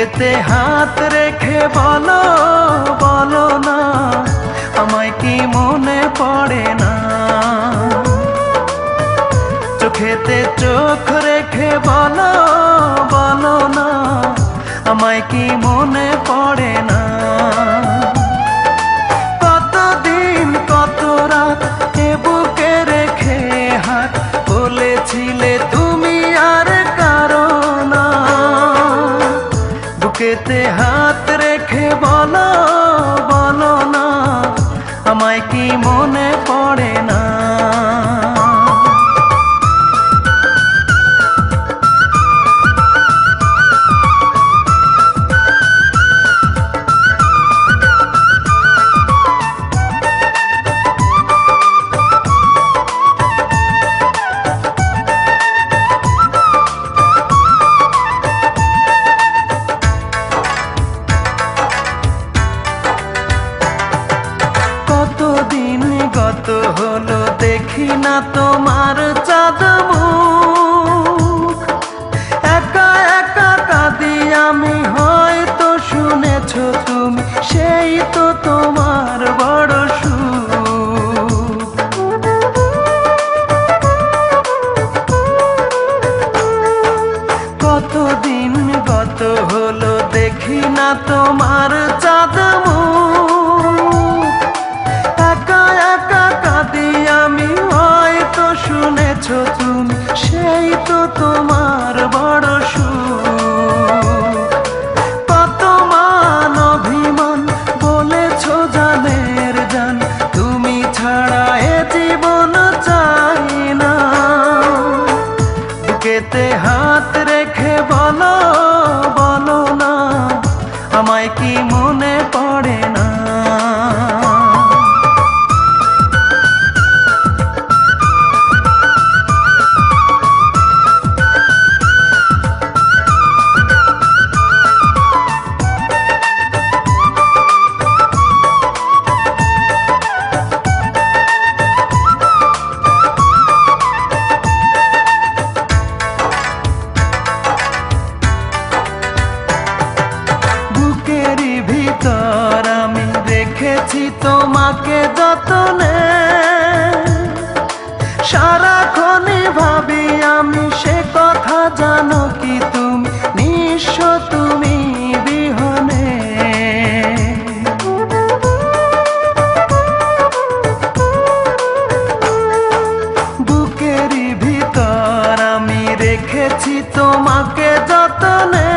বুকেতে হাত রেখে বলো বলো না আমায় কি মনে পড়ে না। চোখেতে চোখ রেখে বলো বলো না আমায় কি মনে পড়ে না। কতদিন কত রাত এ বুকে রেখে হাত বলেছিলে তুমি আর কারো না। বুকেতে হাত রেখে বলো বলো না আমায় কি মনে পড়ে না। কত হলো দেখি না তোমার চাঁদ মুখ। একা একা কাঁদি আমি, হয়তো শুনেছো তুমি, সেই তো তোমার বড় সুখ। কতদিন গত হলো দেখি না তোমার চাঁদ মুখ। একা একা কাঁদি আমি, হয়তো শুনেছো তুমি, সেই তো তোমার বড় সুখ। কত মান অভিমান বলেছো জানের জান, তুমি ছাড়া এ জীবন চাই না। বুকেতে হাত রেখে বলো বলো না আমায় কি মনে পড়ে না। ভিতর আমি রেখেছি তোমাকে যতনে, সারাক্ষণই ভাবি আমি সে কথা, জানো কি তুমি নিঃস্ব তুমি বিহনে। বুকেরই ভিতর আমি রেখেছি তোমাকে যতনে,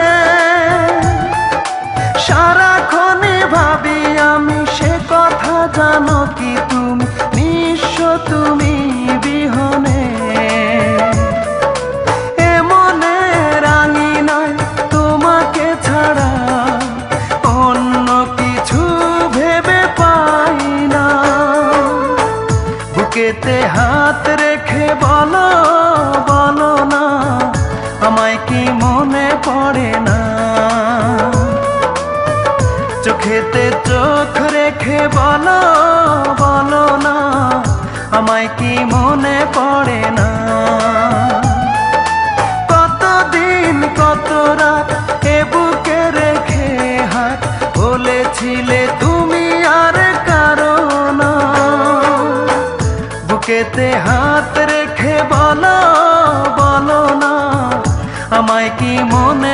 সারাক্ষণই ভাবি আমি সে কথা, জানো কি তুমি নিঃস্ব তুমি বিহনে। এমনে রাঙি নয় তোমাকে ছাড়া অন্য কিছু ভেবে পাই না। বুকেতে হাত রেখে বলো বলো না আমায় কি মনে পড়ে না। চোখেতে চোখ রেখে বলো বলো না আমায় কি মনে পড়ে না। কতদিন কত রাত এ বুকে রেখে হাত বলেছিলে তুমি আর কারো না। বুকেতে হাত রেখে বলো বলো না আমায় কি মনে